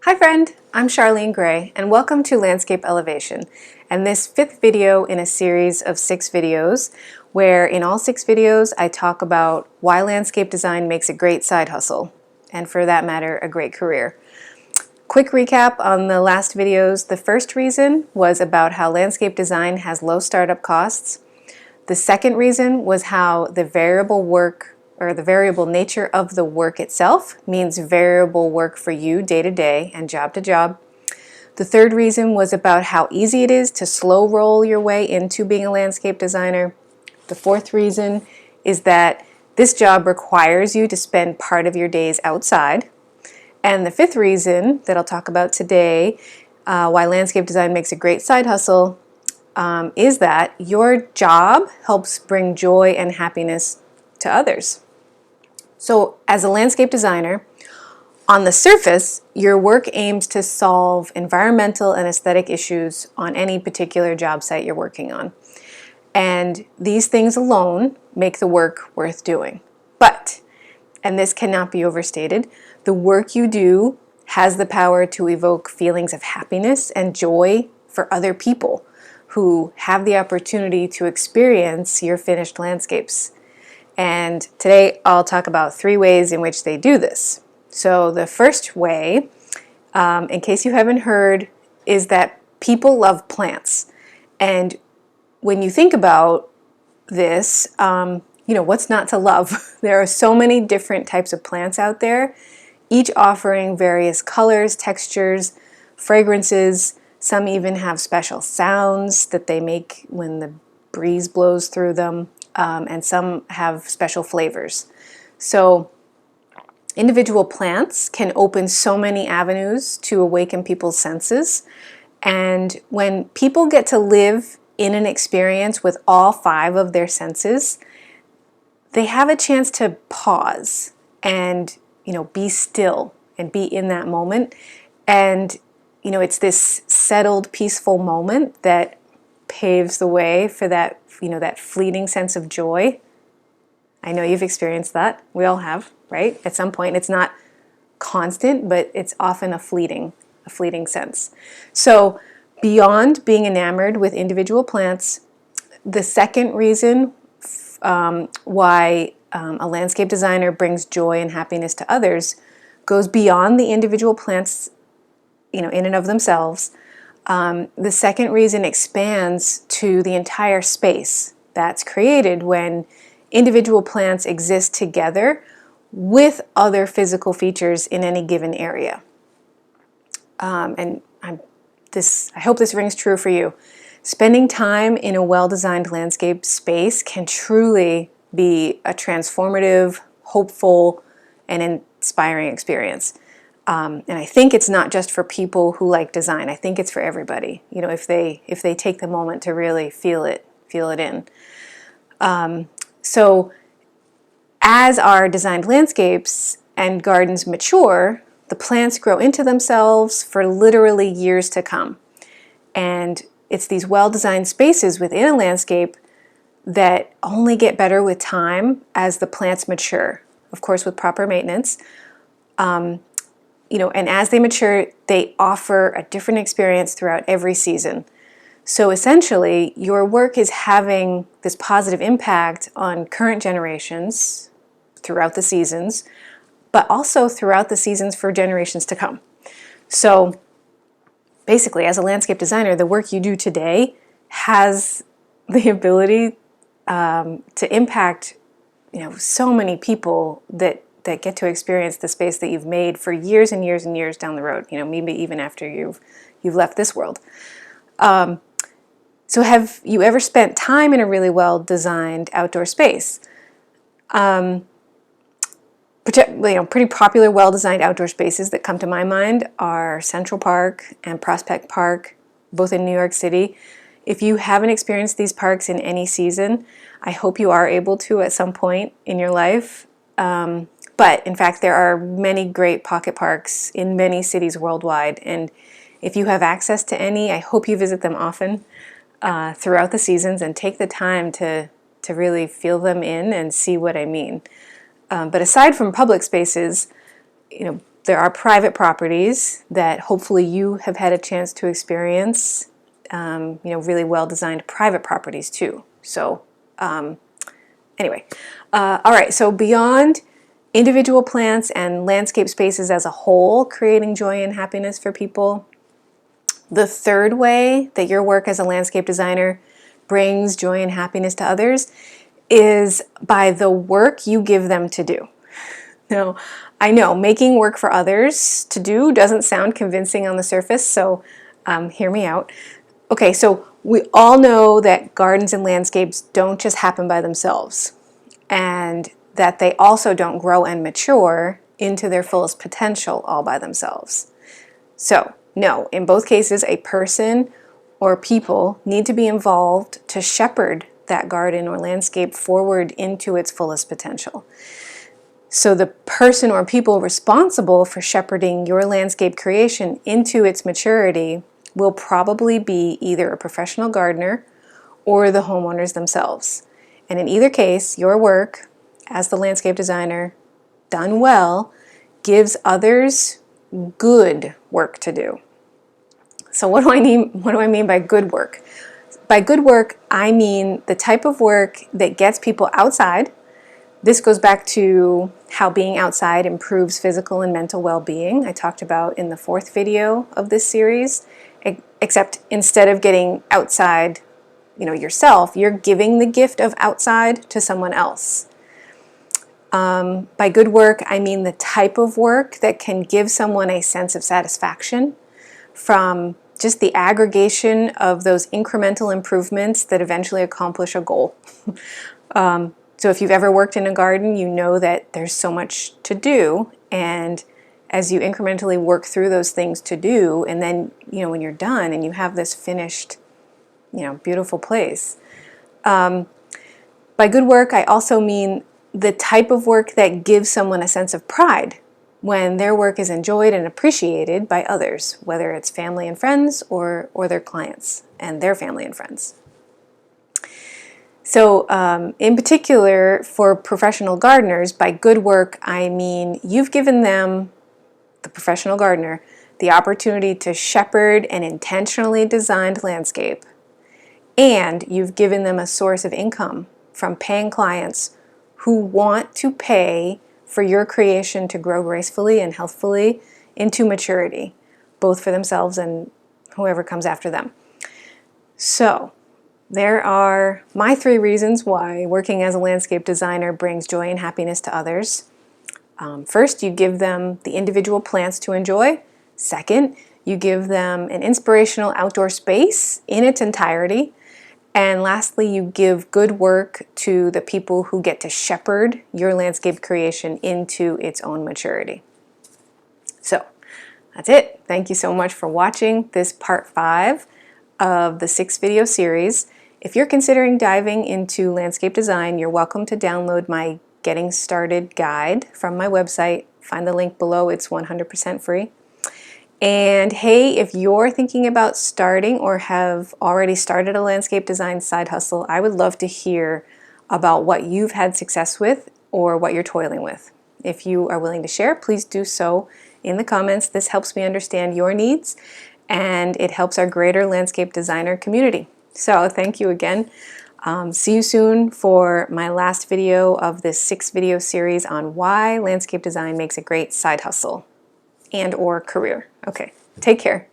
Hi friend, I'm Charlene Gray and welcome to Landscape Elevation and this fifth video in a series of 6 videos where in all 6 videos I talk about why landscape design makes a great side hustle and for that matter a great career. Quick recap on the last videos. The first reason was about how landscape design has low startup costs. The second reason was how the variable nature of the work itself means variable work for you day to day and job to job. The third reason was about how easy it is to slow roll your way into being a landscape designer. The fourth reason is that this job requires you to spend part of your days outside. And the fifth reason that I'll talk about today, why landscape design makes a great side hustle, is that your job helps bring joy and happiness to others. So as a landscape designer, on the surface, your work aims to solve environmental and aesthetic issues on any particular job site you're working on. And these things alone make the work worth doing. But, and this cannot be overstated, the work you do has the power to evoke feelings of happiness and joy for other people who have the opportunity to experience your finished landscapes. And today I'll talk about 3 ways in which they do this. So the first way, in case you haven't heard, is that people love plants. And when you think about this, what's not to love? There are so many different types of plants out there, each offering various colors, textures, fragrances. Some even have special sounds that they make when the breeze blows through them. And some have special flavors. So individual plants can open so many avenues to awaken people's senses. And when people get to live in an experience with all 5 of their senses, they have a chance to pause and, be still and be in that moment. And, it's this settled, peaceful moment that paves the way for that fleeting sense of joy. I know you've experienced that. We all have, right? At some point, it's not constant, but it's often a fleeting sense. So beyond being enamored with individual plants, the second reason why a landscape designer brings joy and happiness to others goes beyond the individual plants, in and of themselves. The second reason expands to the entire space that's created when individual plants exist together with other physical features in any given area. I hope this rings true for you. Spending time in a well-designed landscape space can truly be a transformative, hopeful, and inspiring experience. And I think it's not just for people who like design. I think it's for everybody. If they take the moment to really feel it in. So as our designed landscapes and gardens mature, the plants grow into themselves for literally years to come. And it's these well-designed spaces within a landscape that only get better with time as the plants mature, of course with proper maintenance. And as they mature, they offer a different experience throughout every season. So essentially, your work is having this positive impact on current generations throughout the seasons, but also throughout the seasons for generations to come. So basically, as a landscape designer, the work you do today has the ability to impact, so many people that get to experience the space that you've made for years and years and years down the road, maybe even after you've left this world. So have you ever spent time in a really well-designed outdoor space? Pretty popular well-designed outdoor spaces that come to my mind are Central Park and Prospect Park, both in New York City. If you haven't experienced these parks in any season, I hope you are able to at some point in your life. But in fact, there are many great pocket parks in many cities worldwide. And if you have access to any, I hope you visit them often throughout the seasons and take the time to really feel them in and see what I mean. But aside from public spaces, there are private properties that hopefully you have had a chance to experience, really well-designed private properties too. So anyway, all right, so beyond individual plants and landscape spaces as a whole creating joy and happiness for people, the third way that your work as a landscape designer brings joy and happiness to others is by the work you give them to do. Now, I know making work for others to do doesn't sound convincing on the surface, so hear me out. Okay, so we all know that gardens and landscapes don't just happen by themselves, and that they also don't grow and mature into their fullest potential all by themselves. So, no, in both cases, a person or people need to be involved to shepherd that garden or landscape forward into its fullest potential. So the person or people responsible for shepherding your landscape creation into its maturity will probably be either a professional gardener or the homeowners themselves. And in either case, your work as the landscape designer, done well, gives others good work to do. So what do I mean by good work? By good work, I mean the type of work that gets people outside. This goes back to how being outside improves physical and mental well-being. I talked about in the 4th video of this series, except instead of getting outside, yourself, you're giving the gift of outside to someone else. By good work, I mean the type of work that can give someone a sense of satisfaction from just the aggregation of those incremental improvements that eventually accomplish a goal. So if you've ever worked in a garden, you know that there's so much to do, and as you incrementally work through those things to do, and then, when you're done and you have this finished, beautiful place. By good work, I also mean the type of work that gives someone a sense of pride when their work is enjoyed and appreciated by others, whether it's family and friends or their clients and their family and friends. So in particular, for professional gardeners, by good work, I mean you've given them, the professional gardener, the opportunity to shepherd an intentionally designed landscape, and you've given them a source of income from paying clients who want to pay for your creation to grow gracefully and healthfully into maturity, both for themselves and whoever comes after them. So, there are my 3 reasons why working as a landscape designer brings joy and happiness to others. First, you give them the individual plants to enjoy. Second, you give them an inspirational outdoor space in its entirety. And lastly, you give good work to the people who get to shepherd your landscape creation into its own maturity. So, that's it. Thank you so much for watching this part 5 of the 6 video series. If you're considering diving into landscape design, you're welcome to download my Getting Started guide from my website. Find the link below. It's 100% free. And hey, if you're thinking about starting or have already started a landscape design side hustle, I would love to hear about what you've had success with or what you're toiling with. If you are willing to share, please do so in the comments. This helps me understand your needs, and it helps our greater landscape designer community. So thank you again. See you soon for my last video of this 6 video series on why landscape design makes a great side hustle and or career. Okay, take care.